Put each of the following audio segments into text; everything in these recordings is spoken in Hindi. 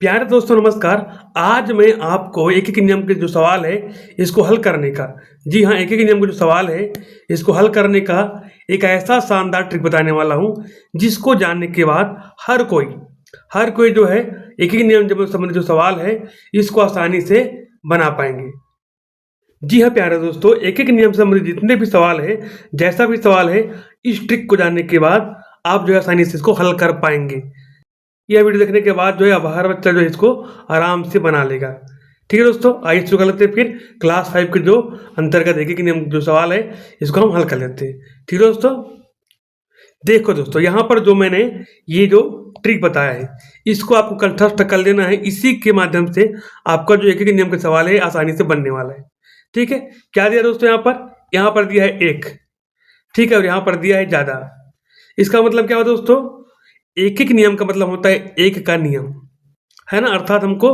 प्यारे दोस्तों नमस्कार। आज मैं आपको एक एक नियम के जो सवाल है इसको हल करने का, जी हाँ, एक एक नियम के जो सवाल है इसको हल करने का एक ऐसा शानदार ट्रिक बताने वाला हूँ जिसको जानने के बाद हर कोई जो है एक एक नियम जब संबंधित जो सवाल है इसको आसानी से बना पाएंगे। जी हाँ प्यारे दोस्तों, एक एक नियम से संबंधित जितने भी सवाल है, जैसा भी सवाल है, इस ट्रिक को जानने के बाद आप जो है आसानी से इसको हल कर पाएंगे। यह वीडियो देखने के बाद जो है अब हर बच्चा जो है इसको आराम से बना लेगा। ठीक है दोस्तों, आइए शुरू कर लेते हैं फिर क्लास 5 के जो अंतर्गत एक नियम जो सवाल है इसको हम हल कर लेते हैं। ठीक है दोस्तों, देखो दोस्तों, यहाँ पर जो मैंने ये जो ट्रिक बताया है इसको आपको कंठस्थ कर लेना है। इसी के माध्यम से आपका जो एक एक नियम का सवाल है आसानी से बनने वाला है। ठीक है, क्या दिया दोस्तों, यहाँ पर दिया है 1, ठीक है, और यहाँ पर दिया है ज़्यादा। इसका मतलब क्या हुआ दोस्तों, एक एक नियम का मतलब होता है एक का नियम, है ना, अर्थात हमको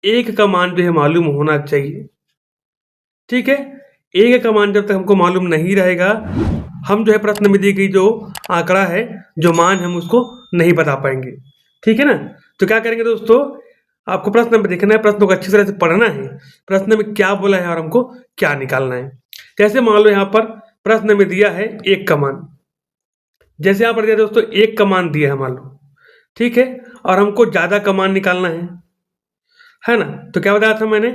एक का मान जो है मालूम होना चाहिए। ठीक है, एक का मान जब तक हमको मालूम नहीं रहेगा, हम जो है प्रश्न में दी गई जो आंकड़ा है, जो मान हम उसको नहीं बता पाएंगे। ठीक है ना, तो क्या करेंगे दोस्तों, आपको प्रश्न में देखना है, प्रश्नों को अच्छी तरह से पढ़ना है, प्रश्न में क्या बोला है और हमको क्या निकालना है। जैसे मान लो यहाँ पर प्रश्न में दिया है 1 का मान, जैसे यहाँ पर दिया दोस्तों 1 का मान दिया है मान लो, ठीक है, और हमको ज़्यादा का मान निकालना है ना। तो क्या बताया था मैंने,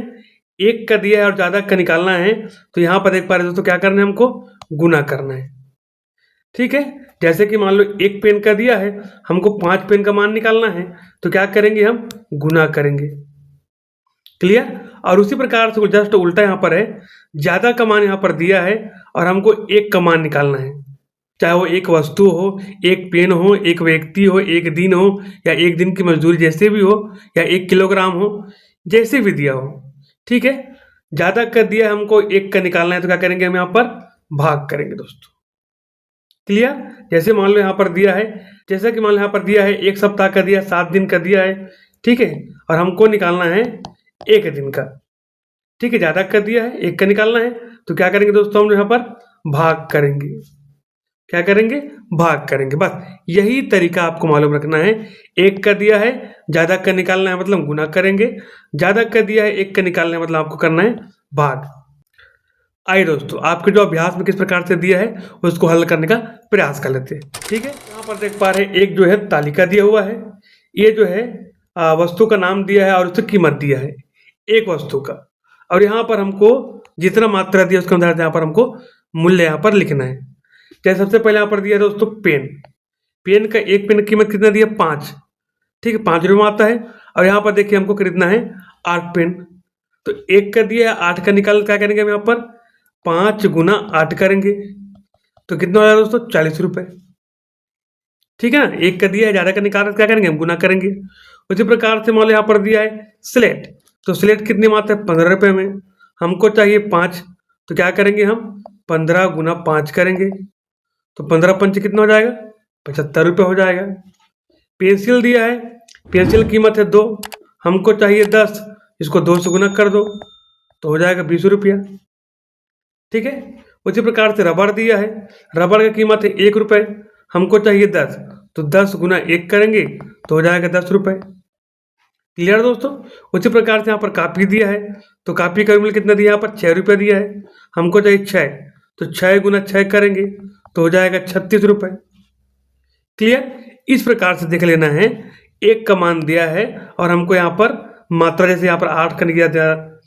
1 का दिया है और ज़्यादा का निकालना है, तो यहाँ पर देख पा रहे दोस्तों क्या करना है, हमको गुना करना है। ठीक है, जैसे कि मान लो 1 पेन का दिया है, हमको 5 पेन का मान निकालना है, तो क्या करेंगे, हम गुना करेंगे। क्लियर। और उसी प्रकार से जस्ट उल्टा यहाँ पर है, ज़्यादा का मान यहाँ पर दिया है और हमको 1 का मान निकालना है, चाहे वो एक वस्तु हो, एक पेन हो, एक व्यक्ति हो, एक दिन हो, या एक दिन की मजदूरी जैसे भी हो, या 1 किलोग्राम हो, जैसे भी दिया हो। ठीक है, ज़्यादा का दिया हमको 1 का निकालना है, तो क्या करेंगे, हम यहाँ पर भाग करेंगे दोस्तों। क्लियर। जैसे मान लो यहाँ पर दिया है, जैसा कि मान लो यहाँ पर दिया है 1 सप्ताह का दिया, 7 दिन का दिया है, ठीक है, और हमको निकालना है 1 दिन का। ठीक है, ज़्यादा का दिया है, 1 का निकालना है, तो क्या करेंगे दोस्तों, हम यहाँ पर भाग करेंगे। क्या करेंगे, भाग करेंगे। बस यही तरीका आपको मालूम रखना है। 1 का दिया है, ज़्यादा का निकालना है मतलब गुना करेंगे, ज़्यादा का दिया है 1 का निकालना है मतलब आपको करना है भाग। आइए दोस्तों, आपके जो अभ्यास में किस प्रकार से दिया है उसको हल करने का प्रयास कर लेते हैं। ठीक है, यहाँ पर देख पा रहे हैं एक जो है तालिका दिया हुआ है, ये जो है वस्तु का नाम दिया है और उसकी कीमत दिया है एक वस्तु का, और यहाँ पर हमको जितना मात्रा दिया उसके अनुसार यहाँ पर हमको मूल्य यहाँ पर लिखना है। जैसे सबसे पहले यहाँ पर दिया दोस्तों पेन का एक पेन की कीमत कितना दिया, 5। ठीक है, 5 रुपये में आता है, और यहाँ पर देखिए हमको खरीदना है 8 पेन, तो 1 का दिया है, 8 का निकाल क्या करेंगे हम यहाँ पर 5 गुना 8 करेंगे, तो कितना हो जाएगा दोस्तों, 40 रुपये। ठीक है ना, 1 का दिया है, ज़्यादा का निकाल क्या करेंगे, हम गुना करेंगे। उसी प्रकार से मान लो यहाँ पर दिया है स्लेट, तो स्लेट कितनी में आता है, 15 रुपये में, हमको चाहिए 5, तो क्या करेंगे, हम 15 गुना 5 करेंगे, तो 15 पंच कितना हो जाएगा, 75 रुपये हो जाएगा। पेंसिल दिया है, पेंसिल कीमत है 2, हमको चाहिए 10, इसको 2 से गुना कर दो तो हो जाएगा 20 रुपया। ठीक है, उसी प्रकार से रबड़ दिया है, रबड़ की कीमत है 1 रुपये, हमको चाहिए 10, तो 10 गुना 1 करेंगे तो हो जाएगा 10 रुपये। क्लियर दोस्तों। उसी प्रकार से यहाँ पर कापी दिया है, तो कापी का मूल्य कितना दिया, यहाँ पर 6 रुपये दिया है, हमको चाहिए 6, तो 6 गुना 6 करेंगे तो हो जाएगा 36 रुपये। क्लियर। इस प्रकार से देख लेना है, 1 का मान दिया है और हमको यहाँ पर मात्रा, जैसे यहाँ पर 8 का दिया था,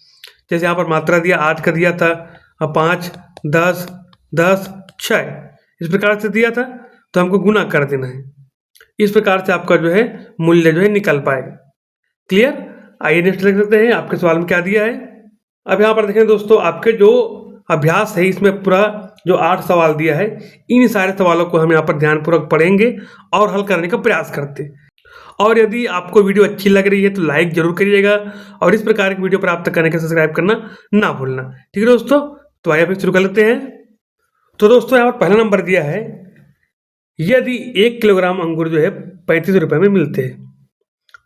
जैसे यहाँ पर मात्रा दिया 8 का दिया था, 5, 10, 10, 6 इस प्रकार से दिया था, तो हमको गुना कर देना है। इस प्रकार से आपका जो है मूल्य जो है निकल पाएगा। क्लियर। आइए नेक्स्ट देख सकते हैं आपके सवाल में क्या दिया है। अब यहाँ पर देखें दोस्तों, आपके जो अभ्यास है इसमें पूरा जो 8 सवाल दिया है, इन सारे सवालों को हम यहाँ पर ध्यानपूर्वक पढ़ेंगे और हल करने का प्रयास करते हैं। और यदि आपको वीडियो अच्छी लग रही है तो लाइक जरूर करिएगा, और इस प्रकार की वीडियो प्राप्त करने के सब्सक्राइब करना ना भूलना। ठीक है दोस्तों, तो आइए फिर शुरू कर लेते हैं। तो दोस्तों यहाँ पर पहला नंबर दिया है, यदि 1 किलोग्राम अंगूर जो है 35 रुपये में मिलते हैं,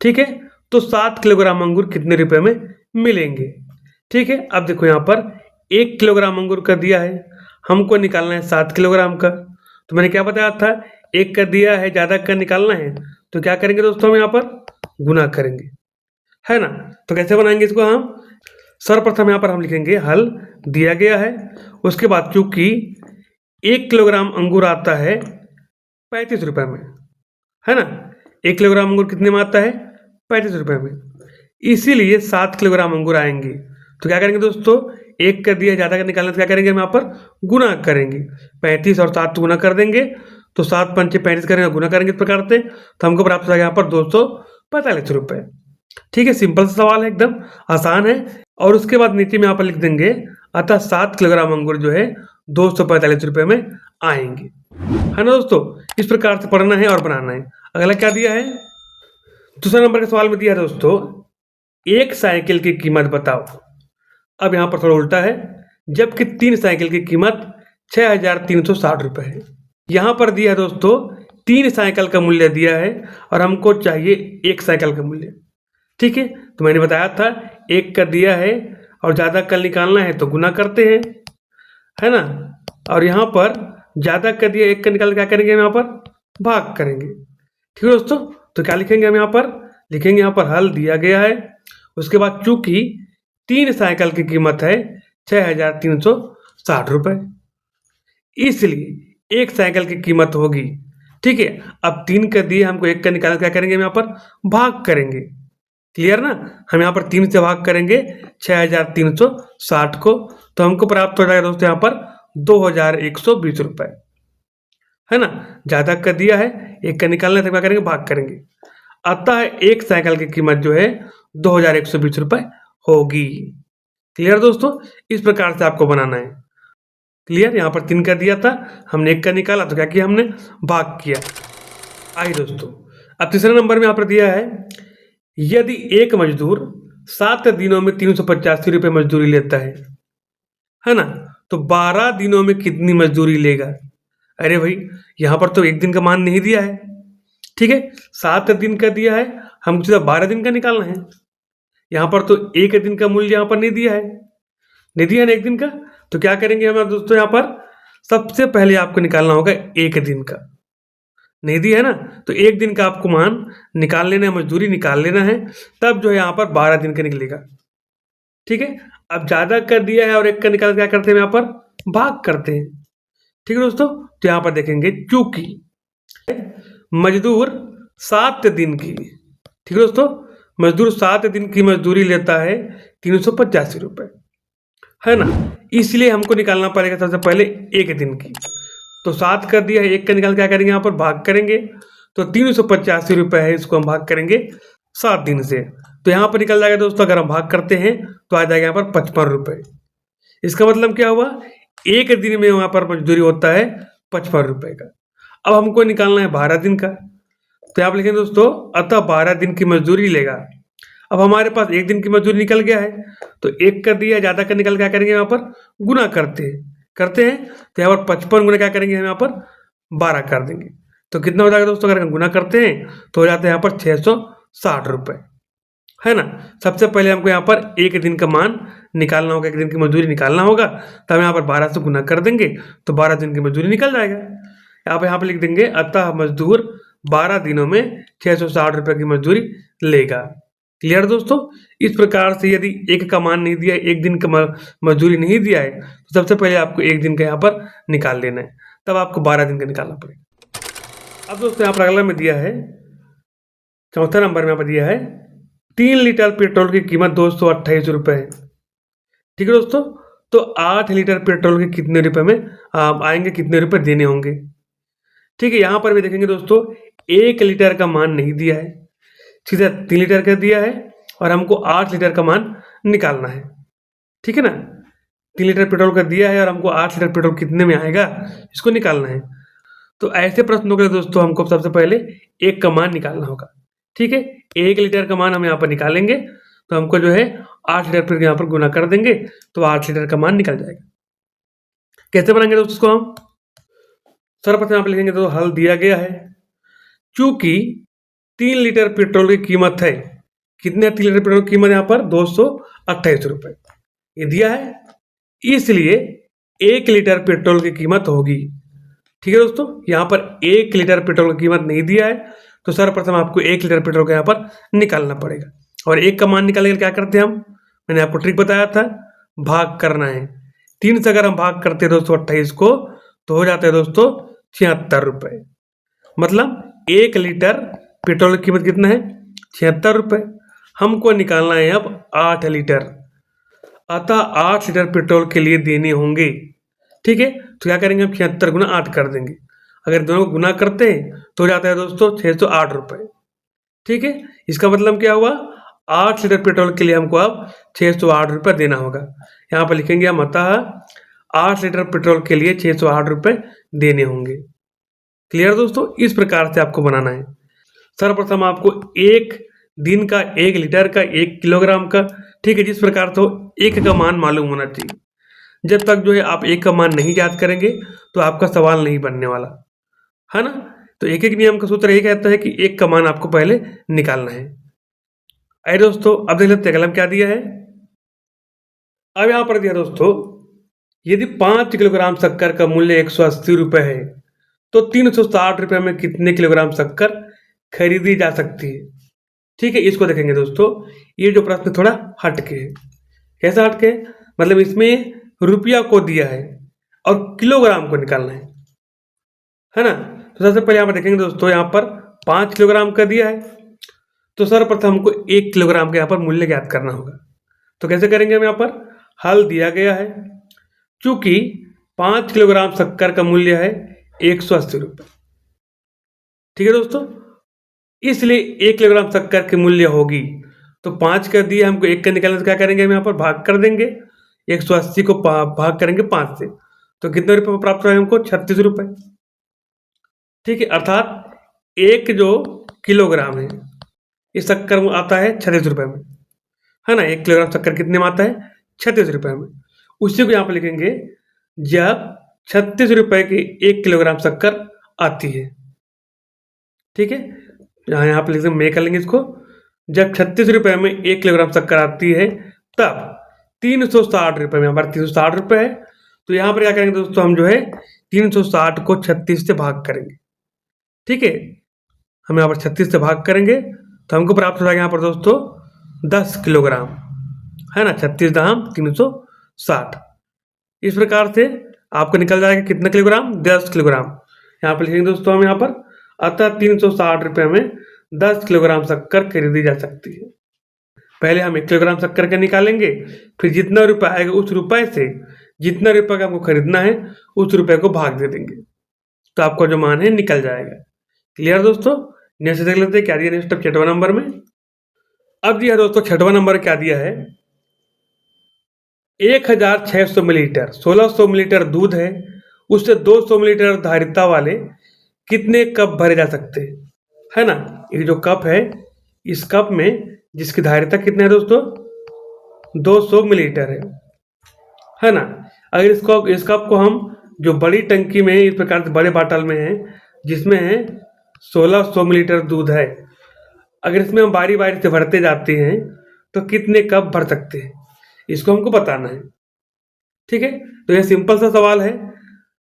ठीक है, तो 7 किलोग्राम अंगूर कितने रुपए में मिलेंगे। ठीक है, अब देखो यहाँ पर 1 किलोग्राम अंगूर का दिया है, हमको निकालना है 7 किलोग्राम का, तो मैंने क्या बताया था, 1 का दिया है, ज़्यादा का निकालना है, तो क्या करेंगे दोस्तों, हम यहाँ पर गुना करेंगे। है ना। तो कैसे बनाएंगे इसको हम, सर्वप्रथम यहाँ पर हम लिखेंगे हल दिया गया है, उसके बाद चूंकि 1 किलोग्राम अंगूर आता है 35 रुपये में, है ना। 1 किलोग्राम अंगूर कितने में आता है, 35 रुपये में, इसीलिए 7 किलोग्राम अंगूर आएंगे। तो क्या करेंगे दोस्तों, 1 कर दिया, ज़्यादा का निकालना तो क्या करेंगे हम यहाँ पर गुना करेंगे, 35 और 7 गुना कर देंगे, तो 7 पंचे 35 करेंगे, गुना करेंगे इस प्रकार से, तो हमको प्राप्त हो जाएगा यहाँ पर 245 रुपये। ठीक है, सिंपल सा सवाल है, एकदम आसान है। और उसके बाद नीचे में यहाँ पर लिख देंगे अतः 7 किलोग्राम अंगूर जो है 245 रुपये में आएंगे, है ना दोस्तों। इस प्रकार से पढ़ना है और बनाना है। अगला क्या दिया है, दूसरा नंबर के सवाल में दिया है दोस्तों, एक साइकिल की कीमत बताओ। अब यहाँ पर थोड़ा उल्टा है, जबकि 3 साइकिल की कीमत 6,360 रुपये है। यहाँ पर दिया है दोस्तों 3 साइकिल का मूल्य दिया है और हमको चाहिए 1 साइकिल का मूल्य। ठीक है, तो मैंने बताया था 1 का दिया है और ज़्यादा कल निकालना है तो गुना करते हैं, है ना। और यहाँ पर ज़्यादा का दिया 1 का निकाल क्या करेंगे हम यहाँ पर भाग करेंगे। ठीक है दोस्तों, तो क्या लिखेंगे हम यहाँ पर, लिखेंगे यहाँ पर हल दिया गया है, उसके बाद चूंकि 3 साइकिल की कीमत है 6,360 रुपये, इसलिए 1 साइकिल की कीमत होगी। ठीक है, अब 3 का दिए, हमको 1 का निकालना, क्या करेंगे हम यहाँ पर भाग करेंगे। क्लियर ना, हम यहाँ पर 3 से भाग करेंगे 6,360 को, तो हमको प्राप्त हो जाएगा दोस्तों यहाँ पर 2,120 रुपये, है ना। ज़्यादा का दिया है, 1 का निकालना है तो क्या करेंगे भाग करेंगे, अतः 1 साइकिल की कीमत जो है 2,120 रुपये होगी। क्लियर दोस्तों, इस प्रकार से आपको बनाना है। क्लियर, यहाँ पर 3 का दिया था, हमने 1 का निकाला तो क्या किया हमने भाग किया। आइए दोस्तों, अब तीसरे नंबर में यहाँ पर दिया है, यदि एक मजदूर 7 दिनों में 385 रुपये मजदूरी लेता है ना, तो 12 दिनों में कितनी मजदूरी लेगा। अरे भाई, यहाँ पर तो 1 दिन का मान नहीं दिया है। ठीक है, 7 दिन का दिया है, हमको सीधा 12 दिन का निकालना है। यहाँ पर तो 1 दिन का मूल्य यहाँ पर नहीं दिया है, नहीं दिया ना 1 दिन का, तो क्या करेंगे हम दोस्तों, यहाँ पर सबसे पहले आपको निकालना होगा 1 दिन का, नहीं दिया है ना, तो 1 दिन का आपको मान निकाल लेना है, मजदूरी निकाल लेना है, तब जो है यहाँ पर 12 दिन का निकलेगा। ठीक है, अब ज़्यादा कर दिया है और 1 का निकाल क्या करते हैं यहाँ पर भाग करते हैं। ठीक है दोस्तों, तो यहाँ पर देखेंगे चूंकि मजदूर 7 दिन की, ठीक है दोस्तों, मजदूर 7 दिन की मजदूरी लेता है 385 रुपये, है ना, इसलिए हमको निकालना पड़ेगा सबसे पहले 1 दिन की। तो 7 कर दिया है, 1 का निकाल क्या करेंगे यहाँ पर भाग करेंगे, तो 385 रुपये है, इसको हम भाग करेंगे 7 दिन से, तो यहाँ पर निकल जाएगा दोस्तों, अगर हम भाग करते हैं तो आ जाएगा यहाँ पर 55 रुपये। इसका मतलब क्या हुआ, 1 दिन में वहाँ पर मजदूरी होता है 55 रुपये का। अब हमको निकालना है 12 दिन का, तो यहाँ पर लिखेंगे दोस्तों, अतः 12 दिन की मजदूरी लेगा। अब हमारे पास 1 दिन की मजदूरी निकल गया है, तो 1 कर दिया, ज़्यादा का निकल क्या करेंगे यहाँ पर गुना करते हैं, तो यहाँ पर 55 गुना क्या करेंगे हम यहाँ पर 12 कर देंगे, तो कितना हो जाएगा दोस्तों, अगर हम गुना करते हैं तो हो जाता है यहाँ पर 660 रुपये, है ना। सबसे पहले हमको यहाँ पर 1 दिन का मान निकालना होगा, 1 दिन की मजदूरी निकालना होगा, तब यहाँ पर 12 से गुना कर देंगे तो 12 दिन की मजदूरी निकल जाएगा। आप यहाँ पर लिख देंगे, अतः मजदूर 12 दिनों में 660 रुपये की मजदूरी लेगा। क्लियर दोस्तों, इस प्रकार से यदि 1 का मान नहीं दिया है, 1 दिन का मजदूरी नहीं दिया है, तो सबसे पहले आपको 1 दिन का यहाँ पर निकाल लेना है, तब आपको 12 दिन का निकालना पड़ेगा। अब दोस्तों यहाँ पर अगला में दिया है, चौथा नंबर में यहाँ पर दिया है, 3 लीटर पेट्रोल की कीमत 228 रुपये है। ठीक है दोस्तों, तो 8 लीटर पेट्रोल के कितने रुपये में आएंगे, कितने रुपये देने होंगे। ठीक है, यहाँ पर भी देखेंगे दोस्तों, 1 लीटर का मान नहीं दिया है, सीधा 3 लीटर का दिया है और हमको 8 लीटर का मान निकालना है। ठीक है ना, 3 लीटर पेट्रोल का दिया है और हमको 8 लीटर पेट्रोल कितने में आएगा, इसको निकालना है। तो ऐसे प्रश्नों के लिए दोस्तों हमको सबसे पहले 1 का मान निकालना होगा। ठीक है, 1 लीटर का मान हम यहाँ पर निकालेंगे, तो हमको जो है 8 लीटर फिर यहाँ पर गुना कर देंगे, तो 8 लीटर का मान निकल जाएगा। कैसे बनाएंगे दोस्तों इसको हम, सर्वप्रथम यहाँ पर लिखेंगे, तो हल दिया गया है, चूंकि 3 लीटर पेट्रोल की कीमत है, कितने 3 लीटर पेट्रोल की कीमत यहाँ पर 228 रुपये ये दिया है, इसलिए 1 लीटर पेट्रोल की कीमत होगी। ठीक है दोस्तों, यहाँ पर 1 लीटर पेट्रोल की कीमत नहीं दिया है, तो सर्वप्रथम आपको 1 लीटर पेट्रोल का यहाँ पर निकालना पड़ेगा। और 1 का मान निकालने के लिए क्या करते हैं हम, मैंने आपको ट्रिक बताया था, भाग करना है। 3 से अगर हम भाग करते हैं दोस्तों 28 को, तो हो जाता है दोस्तों 76 रुपये। मतलब 1 लीटर पेट्रोल की कीमत कितना है, 76 रुपये। हमको निकालना है अब 8 लीटर, अतः 8 लीटर पेट्रोल के लिए देने होंगे। ठीक है, तो क्या करेंगे हम 76 गुना 8 कर देंगे। अगर दोनों को गुना करते हैं तो हो जाता है दोस्तों 608 रुपये। ठीक है, इसका मतलब क्या हुआ, 8 लीटर पेट्रोल के लिए हमको अब 608 रुपये देना होगा। यहाँ पर लिखेंगे हम, अतः 8 लीटर पेट्रोल के लिए 608 रुपये देने होंगे। क्लियर दोस्तों, इस प्रकार से आपको बनाना है। सर्वप्रथम आपको 1 दिन का, 1 लीटर का, 1 किलोग्राम का, ठीक है, जिस प्रकार से हो 1 का मान मालूम होना चाहिए। जब तक जो है आप 1 का मान नहीं याद करेंगे तो आपका सवाल नहीं बनने वाला है ना। तो एक एक नियम का सूत्र यही कहता है कि 1 का मान आपको पहले निकालना है। आइए दोस्तों, अब देख लेते हैं कलम क्या दिया है। अब यहाँ पर दिया दोस्तों, यदि 5 किलोग्राम शक्कर का मूल्य 180 रुपये है तो 360 रुपये में कितने किलोग्राम शक्कर खरीदी जा सकती है। ठीक है, इसको देखेंगे दोस्तों। ये जो प्रश्न थोड़ा हटके है। कैसा हटके है, मतलब इसमें रुपया को दिया है और किलोग्राम को निकालना है ना। तो सबसे पहले यहाँ पर देखेंगे दोस्तों, यहाँ पर 5 किलोग्राम का दिया है, तो सर्वप्रथम हमको 1 किलोग्राम का यहाँ पर मूल्य ज्ञात करना होगा। तो कैसे करेंगे हम, यहाँ पर हल दिया गया है, चूंकि 5 किलोग्राम शक्कर का मूल्य है 180 रुपये। ठीक है दोस्तों, इसलिए 1 किलोग्राम शक्कर की मूल्य होगी, तो 5 का दिया हमको 1 का निकालना, तो क्या करेंगे हम यहाँ पर भाग कर देंगे। 180 को भाग करेंगे 5 से, तो कितने रुपये प्राप्त हुआ हमको, 36 रुपये। ठीक है, अर्थात 1 जो किलोग्राम है इस शक्कर में आता है 36 रुपये में, है ना। 1 किलोग्राम शक्कर कितने में आता है, 36 रुपये में। उसी को यहाँ पर लिखेंगे, जब 36 रुपये की 1 किलोग्राम शक्कर आती है। ठीक है, यहाँ पर लिख मैं कर लेंगे इसको, जब 36 रुपये में 1 किलोग्राम शक्कर आती है तब 360 रुपये में, हमारे 360 रुपये है, तो यहाँ पर क्या करेंगे दोस्तों, हम जो है 360 को 36 से भाग करेंगे। ठीक है, हम यहाँ पर 36 से भाग करेंगे तो हमको प्राप्त हो जाएगा यहाँ पर दोस्तों 10 किलोग्राम, है ना। 36 दाम 360, इस प्रकार से आपको निकल जाएगा कितना किलोग्राम, 10 किलोग्राम। यहाँ पर लिखेंगे दोस्तों हम यहाँ पर, अतः 360 रुपये में 10 किलोग्राम शक्कर खरीदी जा सकती है। पहले हम 1 किलोग्राम शक्कर का निकालेंगे, फिर जितना रुपये आएगा उस रुपये से जितना रुपये का हमको खरीदना है उस रुपये को भाग दे देंगे, तो आपका जो मान है निकल जाएगा। क्लियर दोस्तों, नेक्स्ट देख लेते हैं क्या दिया नेक्स्ट स्टेप 6वां नंबर में। अब दिया दोस्तों 6वां नंबर क्या दिया है, 1600 मिलीलीटर, 1600 मिलीलीटर दूध है, उससे 200 मिलीलीटर धारिता वाले कितने कप भरे जा सकते हैं, है ना। ये जो कप है, इस कप में जिसकी धारिता कितनी है दोस्तों, 200 मिलीलीटर है ना। अगर इस कप को हम जो बड़ी टंकी में इस प्रकार से बड़े बाटल में है, जिसमें है 1600 मिलीलीटर दूध है, अगर इसमें हम बारी बारी से भरते जाते हैं तो कितने कप भर सकते हैं, इसको हमको बताना है। ठीक है, तो यह सिंपल सा सवाल है।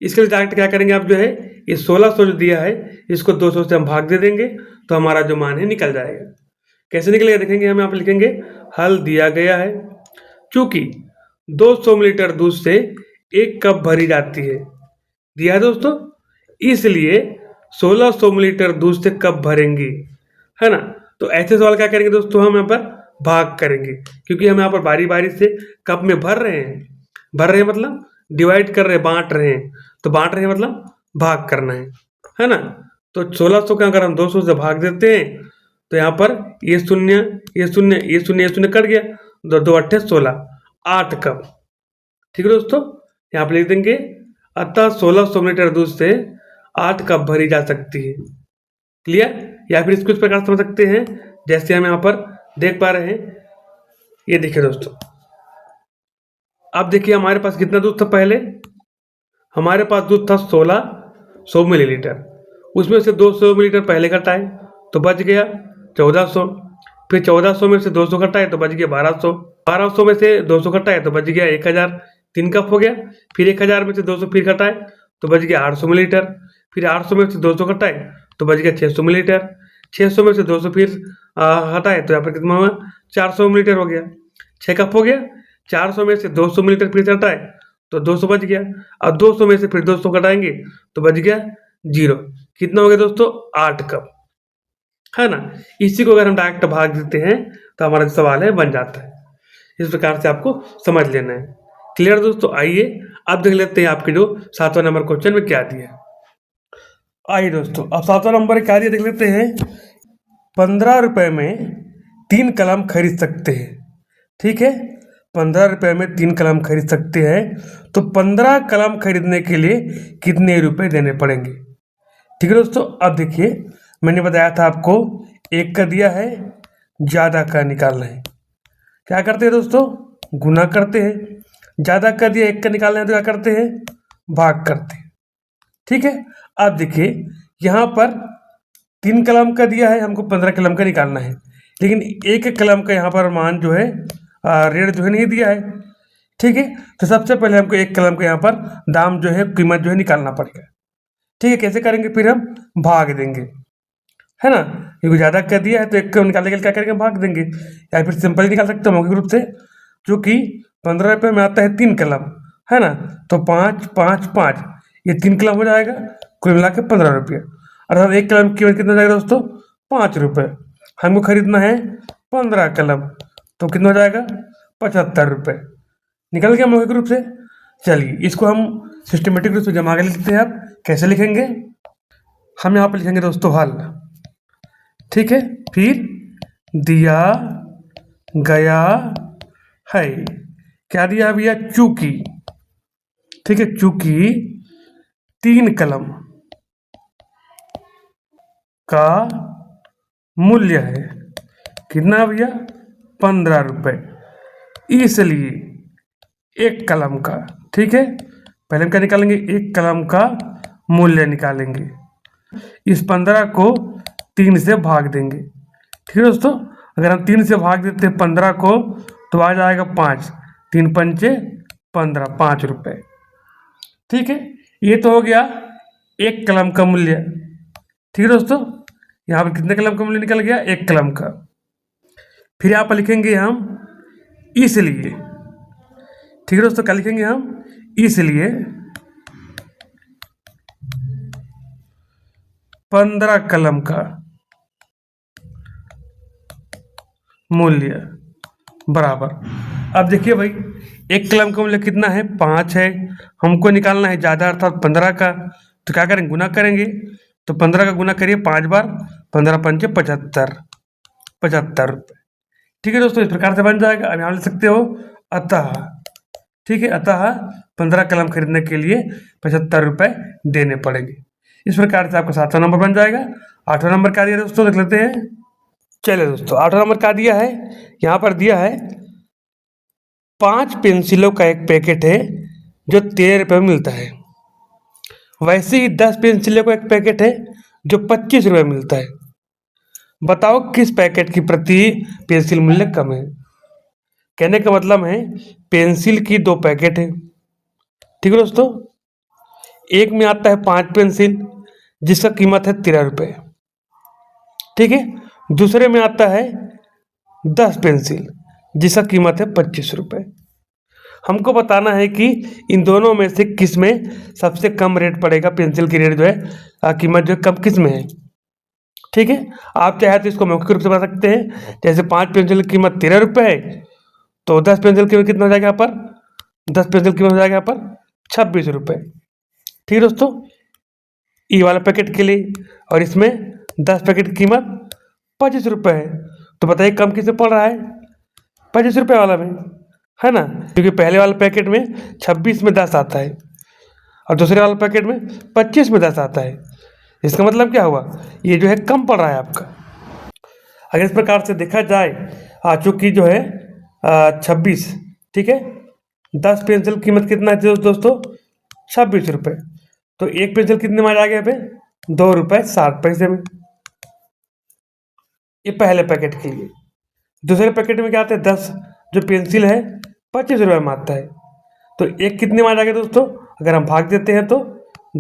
इसके लिए डायरेक्ट क्या करेंगे, आप जो है ये 1600 जो दिया है इसको 200 से हम भाग दे देंगे, तो हमारा जो मान है निकल जाएगा। कैसे निकलेगा देखेंगे, हम यहाँ पर लिखेंगे, हल दिया गया है, चूंकि 200 मिलीलीटर दूध से 1 कप भरी जाती है, दिया है दोस्तों, इसलिए 1600 मिलीलीटर दूध से कप भरेंगे, है ना। तो ऐसे सवाल क्या करेंगे दोस्तों, हम यहाँ पर भाग करेंगे, क्योंकि हम यहाँ पर बारी बारी से कप में भर रहे हैं मतलब डिवाइड कर रहे हैं, बांट रहे हैं, तो बांट रहे हैं मतलब भाग करना है ना। तो 1600 का अगर हम 200 से भाग देते हैं तो यहाँ पर ये शून्य ये शून्य ये शून्य ये शून्य कट गया, 2 अट्ठे 16, 8 कप। ठीक है दोस्तों, यहाँ पर लिख देंगे, अतः 1600 मिलीलीटर दूध से 8 कप भरी जा सकती है। क्लियर, या फिर इसको इस प्रकार समझ सकते हैं, जैसे हम यहाँ पर देख पा रहे हैं। ये देखिए दोस्तों, अब देखिए हमारे पास कितना दूध था, पहले हमारे पास दूध था 1600 मिलीलीटर, उसमें से 200 मिलीलीटर पहले घटाए तो बच गया 1400, फिर 1400 में से 200 घटाए तो बच गया 1200, 1200 में से 200 घटाए तो बच गया 1000, 3 कप हो गया। फिर 1000 में से 200 फिर घटाए तो बच गया 800 मिलीलीटर, फिर 800 में से 200 घटाए तो बच गया 600 मिलीलीटर, 600 में से 200 फिर हटाए तो यहाँ पर कितना हुआ 400 मिलीलीटर हो गया, 6 कप हो गया। 400 में से 200 मिलीलीटर फिर से हटाए तो 200 बच गया। अब 200 में से फिर 200 घटाएंगे तो बच गया 0। कितना हो गया दोस्तों? 8 कप, है ना। इसी को अगर हम डायरेक्ट भाग देते हैं तो हमारा जो सवाल है बन जाता है। इस प्रकार से आपको समझ लेना है। क्लियर दोस्तों? आइए अब देख लेते हैं आपके जो 7वां नंबर क्वेश्चन में क्या दिया है। आइए दोस्तों, अब 7वां नंबर क्या दिया देख लेते हैं। 15 रुपए में 3 कलम खरीद सकते हैं, ठीक है। 15 रुपए में 3 कलम खरीद सकते हैं, तो 15 कलम खरीदने के लिए कितने रुपए देने पड़ेंगे? ठीक है दोस्तों, अब देखिए मैंने बताया था आपको, एक का दिया है, ज़्यादा का निकालना है। क्या करते हैं दोस्तों? गुना करते हैं। ज़्यादा का दिया, एक का निकालना है तो क्या करते हैं? भाग करते हैं, ठीक है। अब देखिए यहाँ पर 3 कलम का दिया है, हमको 15 कलम का निकालना है, लेकिन एक कलम का यहाँ पर मान जो है रेट जो है नहीं दिया है, ठीक है। तो सबसे पहले हमको एक कलम का यहाँ पर दाम जो है, कीमत जो है निकालना पड़ेगा, ठीक है। कैसे करेंगे? फिर हम भाग देंगे, है ना। क्योंकि ज़्यादा कर दिया है तो एक निकालने के लिए क्या करेंगे? भाग देंगे, या फिर सिंपल निकाल सकते हैं मौखिक रूप से, जो कि 15 रुपये में आता है 3 कलम, है ना। तो 5 5 5 ये 3 कलम हो जाएगा, कुल मिला के 15 रुपये। अर्थात एक कलम की कीमत कितना हो जाएगा दोस्तों? 5 रुपये। हमको खरीदना है 15 कलम, तो कितना हो जाएगा? 75 रुपये। निकल गया मौखिक रूप से। चलिए इसको हम सिस्टमेटिक रूप से जमा कर लिखते हैं। आप कैसे लिखेंगे? हम यहाँ पर लिखेंगे दोस्तों हल, ठीक है। फिर दिया गया है, क्या दिया भैया? चूंकि, ठीक है, चूंकि 3 कलम का मूल्य है कितना भैया? 15 रुपये, इसलिए एक कलम का, ठीक है। पहले हम क्या निकालेंगे? एक कलम का मूल्य निकालेंगे। इस 15 को 3 से भाग देंगे, ठीक है दोस्तों। अगर हम 3 से भाग देते हैं 15 को तो आ जाएगा 5, 3 पंचे 15, 5 रुपये, ठीक है। ये तो हो गया एक कलम का मूल्य, ठीक है दोस्तों। यहाँ पर कितने कलम का मूल्य निकल गया? एक कलम का। फिर यहाँ पर लिखेंगे हम इसलिए, ठीक है दोस्तों। क्या लिखेंगे हम? इसलिए 15 कलम का मूल्य बराबर। अब देखिए भाई, एक कलम का मूल्य कितना है? 5 है। हमको निकालना है ज़्यादा, अर्थात 15 का। तो क्या करेंगे? गुना करेंगे। तो 15 का गुना करिए 5 बार, 15 पंचे 75, 75 रुपये, ठीक है दोस्तों। इस प्रकार से बन जाएगा। अब यहाँ लिख सकते हो अतः, ठीक है। अतः 15 कलम खरीदने के लिए 75 रुपये देने पड़ेंगे। इस प्रकार से आपका 7वां नंबर बन जाएगा। 8वां नंबर क्या दिया दोस्तों? देख लेते हैं। चलिए दोस्तों, 8वां नंबर क्या दिया है? यहाँ पर दिया है 5 पेंसिलों का एक पैकेट है जो 13 रुपये में मिलता है। वैसे ही 10 पेंसिलों का एक पैकेट है जो 25 रुपये में मिलता है। बताओ किस पैकेट की प्रति पेंसिल मूल्य कम है? कहने का मतलब है पेंसिल की 2 पैकेट है, ठीक है दोस्तों। एक में आता है 5 पेंसिल जिसका कीमत है 13 रुपये, ठीक है। दूसरे में आता है 10 पेंसिल जिसका कीमत है 25 रुपये। हमको बताना है कि इन दोनों में से किस में सबसे कम रेट पड़ेगा, पेंसिल की रेट जो है कीमत जो है कम किस में है, ठीक है। आप चाहे तो इसको मौखिक रूप से बता सकते हैं। जैसे 5 पेंसिल की कीमत 13 रुपये है तो 10 पेंसिल की कीमत कितना हो जाएगा यहाँ पर? 10 पेंसिल की कीमत हो जाएगा यहाँ पर 26 रुपये, ठीक है दोस्तों। ई वाला पैकेट के लिए, और इसमें 10 पैकेट की कीमत 25 रुपये है। तो बताइए कम किससे पड़ रहा है? 25 रुपये वाला में, है ना। क्योंकि पहले वाले पैकेट में 26 में 10 आता है और दूसरे वाले पैकेट में 25 में 10 आता है। इसका मतलब क्या हुआ? ये जो है कम पड़ रहा है आपका। अगर इस प्रकार से देखा जाए, चूँकि जो है 26, ठीक है। 10 पेंसिल की कीमत कितना है दोस्तों? 26 रुपये। तो एक पेंसिल कितने में आ जाएगा यहाँ पे? 2 रुपये 60 पैसे में, ये पहले पैकेट के लिए। दूसरे पैकेट में क्या आता है? 10 जो पेंसिल है 25 रुपये में आता है। तो एक कितने में आ जाएगा दोस्तों? अगर हम भाग देते हैं तो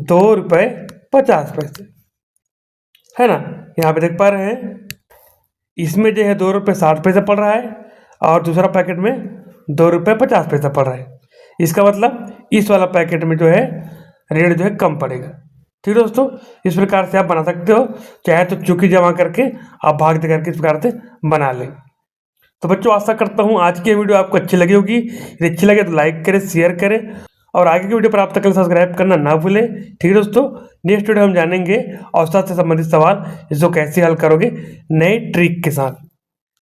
2 रुपये 50 पैसे, है ना। यहाँ पे देख पा रहे हैं इसमें जो है 2 रुपये 60 पैसा पड़ रहा है और दूसरा पैकेट में 2 रुपये 50 पैसा पड़ रहा है। इसका मतलब इस वाला पैकेट में जो है रेट जो है कम पड़ेगा। ठीक है दोस्तों, इस प्रकार से आप बना सकते हो, चाहे तो चुकी जमा करके आप भाग दे करके इस प्रकार से बना लें। तो बच्चों आशा करता हूँ आज की वीडियो आपको अच्छी लगी होगी। यदि अच्छी लगे तो लाइक करें, शेयर करें और आगे की वीडियो प्राप्त करने सब्सक्राइब करना ना भूलें। ठीक है दोस्तों, नेक्स्ट वीडियो हम जानेंगे औसत से संबंधित सवाल, इसको कैसे हल करोगे नए ट्रिक के साथ।